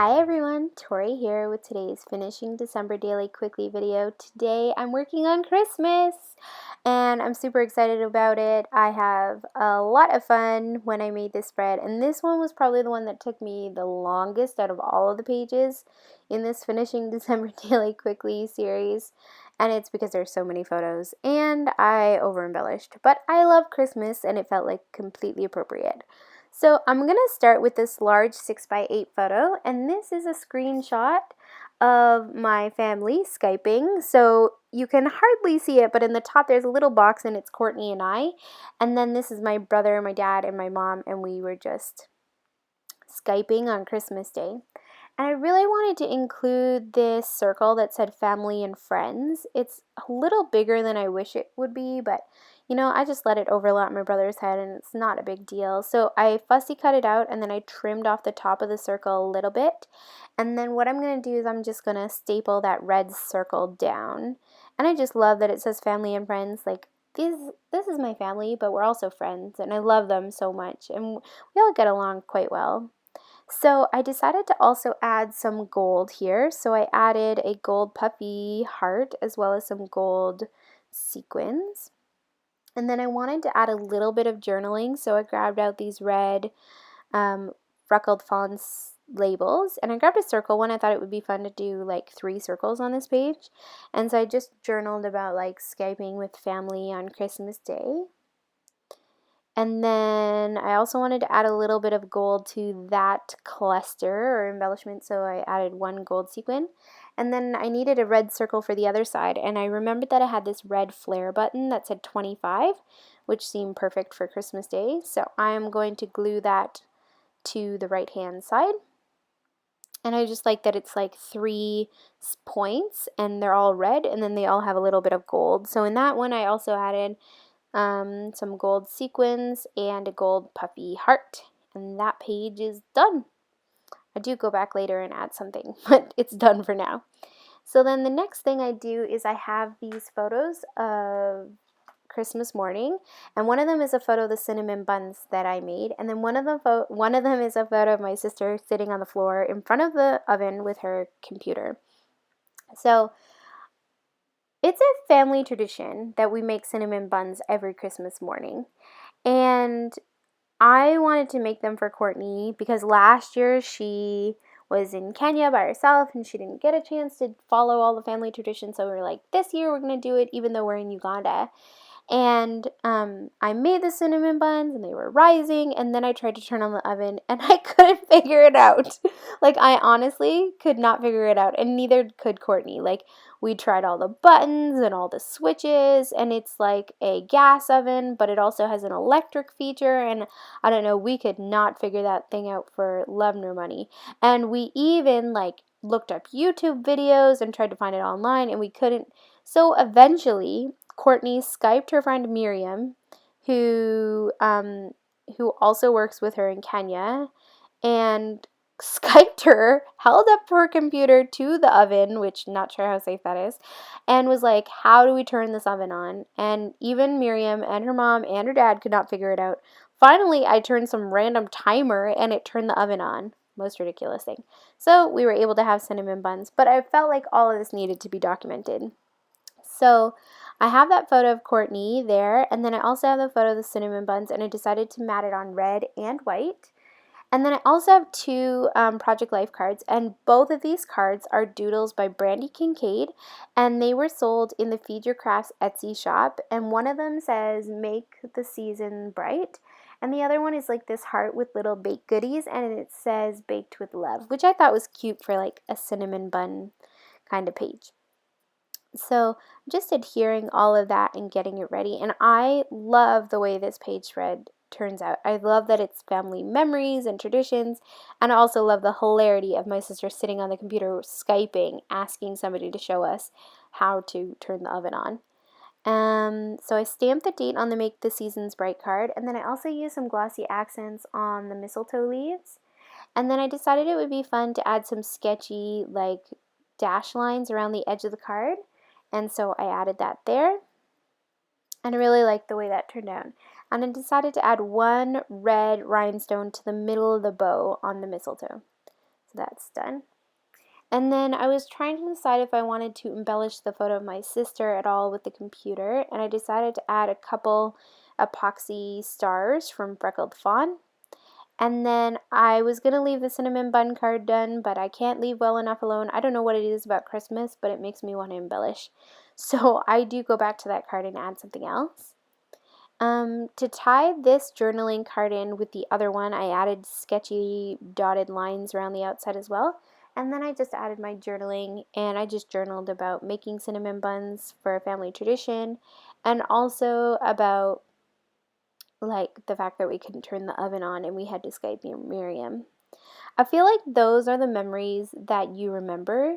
Hi everyone, Tori here with today's Finishing December Daily Quickly video. Today I'm working on Christmas and I'm super excited about it. I have a lot of fun when I made this spread, and this one was probably the one that took me the longest out of all of the pages in this Finishing December Daily Quickly series. And it's because there's so many photos and I over embellished. But I love Christmas and it felt like completely appropriate. So I'm going to start with this large 6x8 photo, and this is a screenshot of my family Skyping. So you can hardly see it, but in the top there's a little box and it's Courtney and I. And then this is my brother, my dad, and my mom, and we were just Skyping on Christmas Day. And I really wanted to include this circle that said family and friends. It's a little bigger than I wish it would be, but you know, I just let it overlap my brother's head and it's not a big deal. So I fussy cut it out and then I trimmed off the top of the circle a little bit. And then what I'm going to do is I'm just going to staple that red circle down. And I just love that it says family and friends. Like, this is my family, but we're also friends and I love them so much and we all get along quite well. So I decided to also add some gold here. So I added a gold puppy heart as well as some gold sequins. And then I wanted to add a little bit of journaling. So I grabbed out these red freckled fonts labels and I grabbed a circle one. I thought it would be fun to do like 3 circles on this page. And so I just journaled about like Skyping with family on Christmas Day. And then I also wanted to add a little bit of gold to that cluster or embellishment, so I added 1 gold sequin. And then I needed a red circle for the other side, and I remembered that I had this red flare button that said 25, which seemed perfect for Christmas Day. So I am going to glue that to the right hand side. And I just like that it's like 3 points, and they're all red, and then they all have a little bit of gold. So in that one I also added some gold sequins and a gold puffy heart, and that page is done. I do go back later and add something, but it's done for now. So then the next thing I do is I have these photos of Christmas morning, and one of them is a photo of the cinnamon buns that I made, and then one of them is a photo of my sister sitting on the floor in front of the oven with her computer. So it's a family tradition that we make cinnamon buns every Christmas morning. And I wanted to make them for Courtney because last year she was in Kenya by herself and she didn't get a chance to follow all the family traditions. So we were like, this year we're going to do it even though we're in Uganda. And I made the cinnamon buns and they were rising, and then I tried to turn on the oven and I couldn't figure it out. Like, I honestly could not figure it out, and neither could Courtney. Like, we tried all the buttons and all the switches, and it's like a gas oven, but it also has an electric feature, and I don't know, we could not figure that thing out for love nor money. And we even like looked up YouTube videos and tried to find it online, and we couldn't. So eventually Courtney Skyped her friend Miriam, who also works with her in Kenya, and Skyped her, held up her computer to the oven, which not sure how safe that is, and was like, how do we turn this oven on? And even Miriam and her mom and her dad could not figure it out. Finally, I turned some random timer and it turned the oven on. Most ridiculous thing. So we were able to have cinnamon buns, but I felt like all of this needed to be documented. So I have that photo of Courtney there, and then I also have the photo of the cinnamon buns, and I decided to mat it on red and white. And then I also have 2 Project Life cards, and both of these cards are doodles by Brandy Kincaid, and they were sold in the Feed Your Crafts Etsy shop, and one of them says, make the season bright, and the other one is like this heart with little baked goodies, and it says baked with love, which I thought was cute for like a cinnamon bun kind of page. So just adhering all of that and getting it ready. And I love the way this page spread turns out. I love that it's family memories and traditions. And I also love the hilarity of my sister sitting on the computer Skyping, asking somebody to show us how to turn the oven on. So I stamped the date on the Make the Seasons Bright card. And then I also used some glossy accents on the mistletoe leaves. And then I decided it would be fun to add some sketchy like dash lines around the edge of the card. And so I added that there, and I really liked the way that turned out. And I decided to add 1 red rhinestone to the middle of the bow on the mistletoe. So that's done. And then I was trying to decide if I wanted to embellish the photo of my sister at all with the computer, and I decided to add a couple epoxy stars from Freckled Fawn. And then I was going to leave the cinnamon bun card done, but I can't leave well enough alone. I don't know what it is about Christmas, but it makes me want to embellish. So I do go back to that card and add something else. To tie this journaling card in with the other one, I added sketchy dotted lines around the outside as well. And then I just added my journaling, and I just journaled about making cinnamon buns for a family tradition, and also about like the fact that we couldn't turn the oven on and we had to Skype Miriam. I feel like those are the memories that you remember,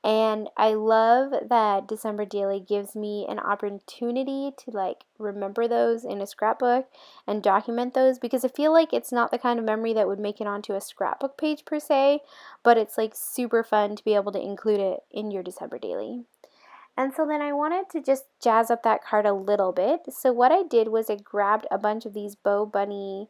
and I love that December Daily gives me an opportunity to like remember those in a scrapbook and document those, because I feel like it's not the kind of memory that would make it onto a scrapbook page per se, but it's like super fun to be able to include it in your December Daily. And so then I wanted to just jazz up that card a little bit. So what I did was I grabbed a bunch of these Bo Bunny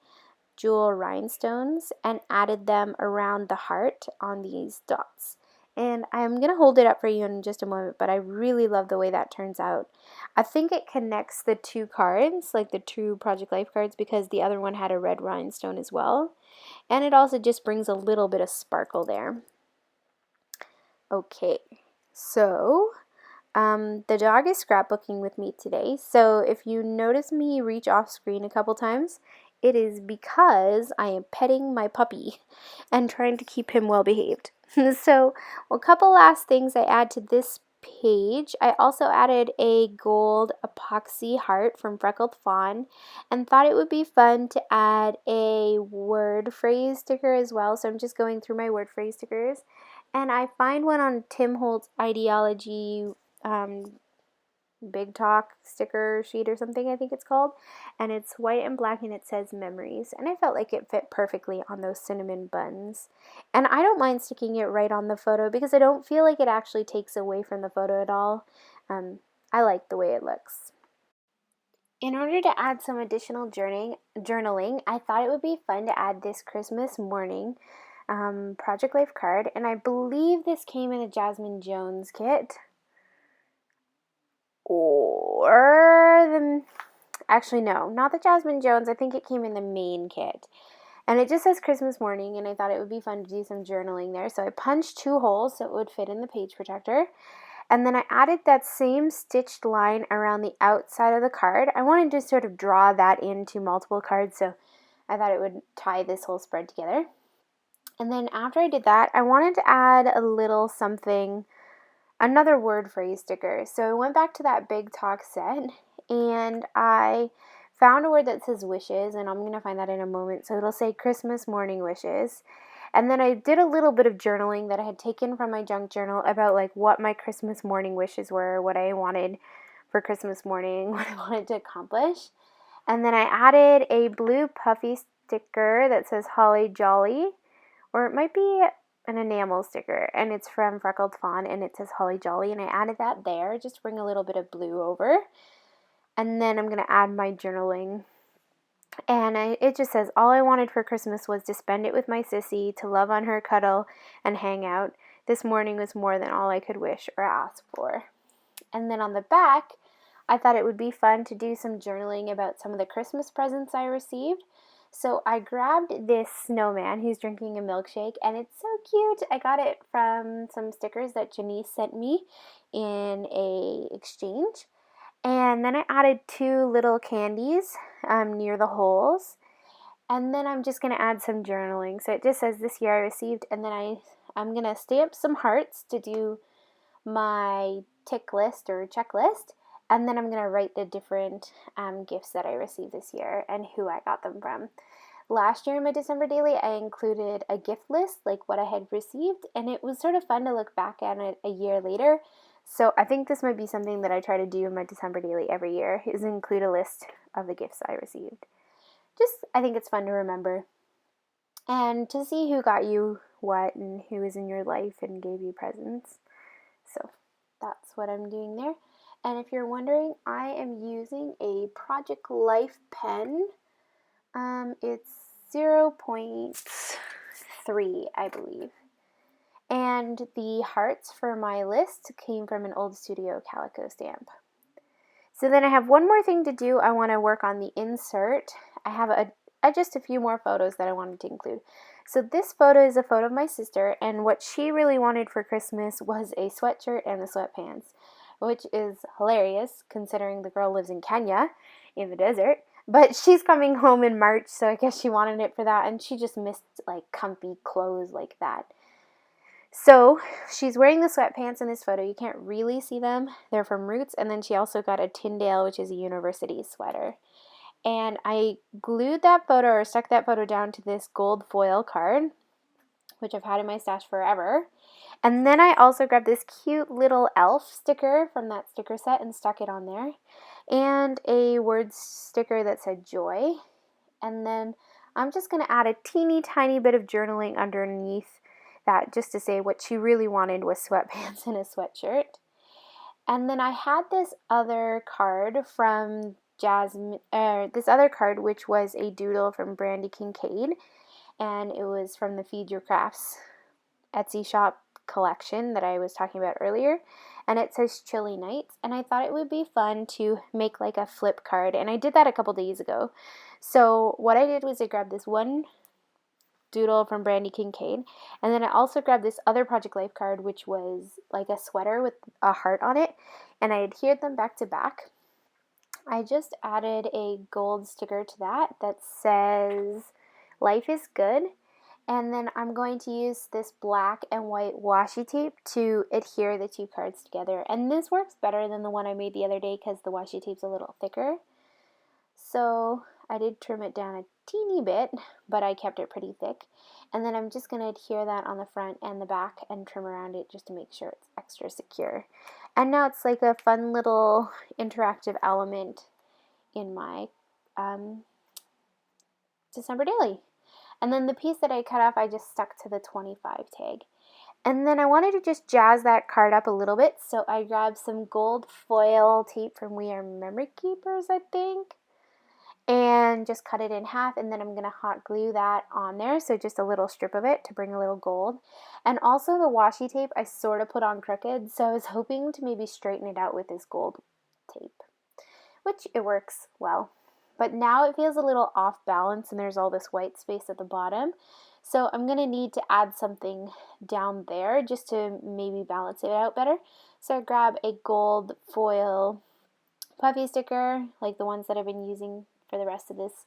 jewel rhinestones and added them around the heart on these dots. And I'm going to hold it up for you in just a moment, but I really love the way that turns out. I think it connects the two cards, like the two Project Life cards, because the other one had a red rhinestone as well. And it also just brings a little bit of sparkle there. Okay, so the dog is scrapbooking with me today, so if you notice me reach off screen a couple times, it is because I am petting my puppy and trying to keep him well behaved. So, a couple last things I add to this page. I also added a gold epoxy heart from Freckled Fawn and thought it would be fun to add a word phrase sticker as well. So I'm just going through my word phrase stickers, and I find one on Tim Holtz Ideology Big Talk sticker sheet or something, I think it's called, and it's white and black and it says memories, and I felt like it fit perfectly on those cinnamon buns. And I don't mind sticking it right on the photo because I don't feel like it actually takes away from the photo at all. I like the way it looks. In order to add some additional journaling, I thought it would be fun to add this Christmas morning Project Life card, and I believe this came in a Jasmine Jones kit. Actually, no, not the Jasmine Jones. I think it came in the main kit. And it just says Christmas morning, and I thought it would be fun to do some journaling there. So I punched 2 holes so it would fit in the page protector. And then I added that same stitched line around the outside of the card. I wanted to sort of draw that into multiple cards, so I thought it would tie this whole spread together. And then after I did that, I wanted to add a little something, another word phrase sticker. So I went back to that Big Talk set and I found a word that says wishes, and I'm going to find that in a moment. So it'll say Christmas morning wishes. And then I did a little bit of journaling that I had taken from my junk journal about like what my Christmas morning wishes were, what I wanted for Christmas morning, what I wanted to accomplish. And then I added a blue puffy sticker that says Holly Jolly, or it might be an enamel sticker, and it's from Freckled Fawn and it says Holly Jolly, and I added that there just to bring a little bit of blue over. And then I'm going to add my journaling, and it just says, all I wanted for Christmas was to spend it with my sissy, to love on her, cuddle, and hang out. This morning was more than all I could wish or ask for. And then on the back, I thought it would be fun to do some journaling about some of the Christmas presents I received. So I grabbed this snowman who's drinking a milkshake, and it's so cute. I got it from some stickers that Janice sent me in a exchange. And then I added 2 little candies near the holes. And then I'm just going to add some journaling. So it just says this year I received, and then I'm going to stamp some hearts to do my tick list or checklist. And then I'm going to write the different gifts that I received this year and who I got them from. Last year in my December Daily, I included a gift list, like what I had received, and it was sort of fun to look back at it a year later. So I think this might be something that I try to do in my December Daily every year, is include a list of the gifts I received. I think it's fun to remember and to see who got you what and who was in your life and gave you presents. So that's what I'm doing there. And if you're wondering, I am using a Project Life pen. It's 0.3, I believe. And the hearts for my list came from an old Studio Calico stamp. So then I have one more thing to do. I want to work on the insert. I have just a few more photos that I wanted to include. So this photo is a photo of my sister, and what she really wanted for Christmas was a sweatshirt and the sweatpants, which is hilarious considering the girl lives in Kenya in the desert. But she's coming home in March, so I guess she wanted it for that, and she just missed like comfy clothes like that. So she's wearing the sweatpants in this photo. You can't really see them. They're from Roots, and then she also got a Tyndale, which is a university sweater. And I glued that photo or stuck that photo down to this gold foil card, which I've had in my stash forever. And then I also grabbed this cute little elf sticker from that sticker set and stuck it on there. And a word sticker that said joy. And then I'm just going to add a teeny tiny bit of journaling underneath that just to say what she really wanted was sweatpants and a sweatshirt. And then I had this other card from Jasmine, this other card which was a doodle from Brandy Kincaid, and it was from the Feed Your Crafts Etsy shop collection that I was talking about earlier, and it says Chilly Nights, and I thought it would be fun to make like a flip card, and I did that a couple days ago. So what I did was I grabbed this one doodle from Brandy Kincaid, and then I also grabbed this other Project Life card which was like a sweater with a heart on it, and I adhered them back to back. I just added a gold sticker to that says life is good, and then I'm going to use this black and white washi tape to adhere the two cards together, and this works better than the one I made the other day because the washi tape's a little thicker. So I did trim it down a teeny bit, but I kept it pretty thick. And then I'm just going to adhere that on the front and the back and trim around it just to make sure it's extra secure. And now it's like a fun little interactive element in my December daily. And then the piece that I cut off, I just stuck to the 25 tag. And then I wanted to just jazz that card up a little bit, so I grabbed some gold foil tape from We Are Memory Keepers, I think, and just cut it in half, and then I'm going to hot glue that on there, so just a little strip of it to bring a little gold. And also the washi tape I sort of put on crooked, so I was hoping to maybe straighten it out with this gold tape, which it works well. But now it feels a little off balance and there's all this white space at the bottom, so I'm going to need to add something down there just to maybe balance it out better. So I grab a gold foil puffy sticker, like the ones that I've been using for the rest of this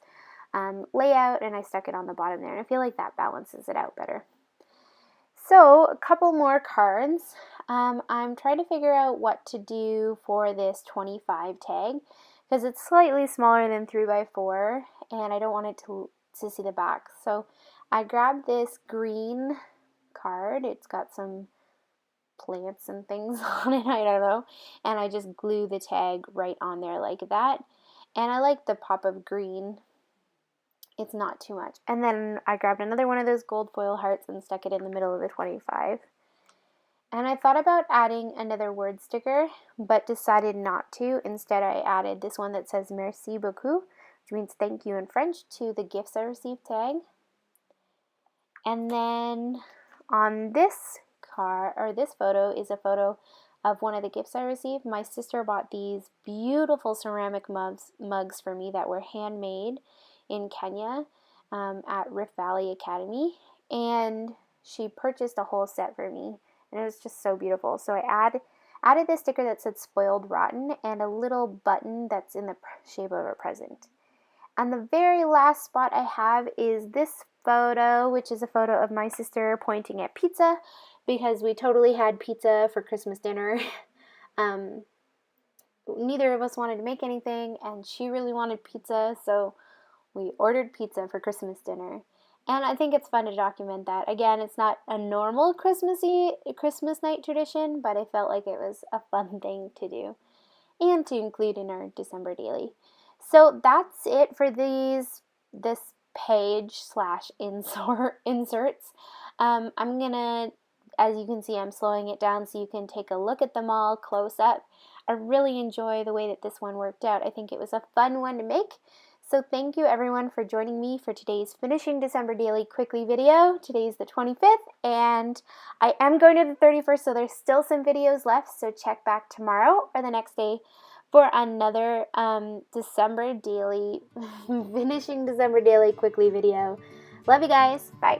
layout, and I stuck it on the bottom there, and I feel like that balances it out better. So a couple more cards. I'm trying to figure out what to do for this 25 tag because it's slightly smaller than 3x4 and I don't want it to see the back. So I grabbed this green card. It's got some plants and things on it, I don't know, and I just glue the tag right on there like that. And I like the pop of green. It's not too much. And then I grabbed another one of those gold foil hearts and stuck it in the middle of the 25. And I thought about adding another word sticker, but decided not to. Instead, I added this one that says Merci beaucoup, which means thank you in French, to the gifts I received tag. And then on this card, or this photo, is a photo of one of the gifts I received. My sister bought these beautiful ceramic mugs for me that were handmade in Kenya at Rift Valley Academy, and she purchased a whole set for me, and it was just so beautiful. So I added this sticker that said Spoiled Rotten and a little button that's in the shape of a present. And the very last spot I have is this photo, which is a photo of my sister pointing at pizza, because we totally had pizza for Christmas dinner. Neither of us wanted to make anything, and she really wanted pizza, so we ordered pizza for Christmas dinner. And I think it's fun to document that. Again, it's not a normal Christmas night tradition, but I felt like it was a fun thing to do and to include in our December daily. So that's it for this page / inserts. I'm gonna, as you can see, I'm slowing it down so you can take a look at them all close up. I really enjoy the way that this one worked out. I think it was a fun one to make. So thank you everyone for joining me for today's Finishing December Daily Quickly video. Today's the 25th and I am going to the 31st, so there's still some videos left, so check back tomorrow or the next day for another December Daily, Finishing December Daily Quickly video. Love you guys. Bye.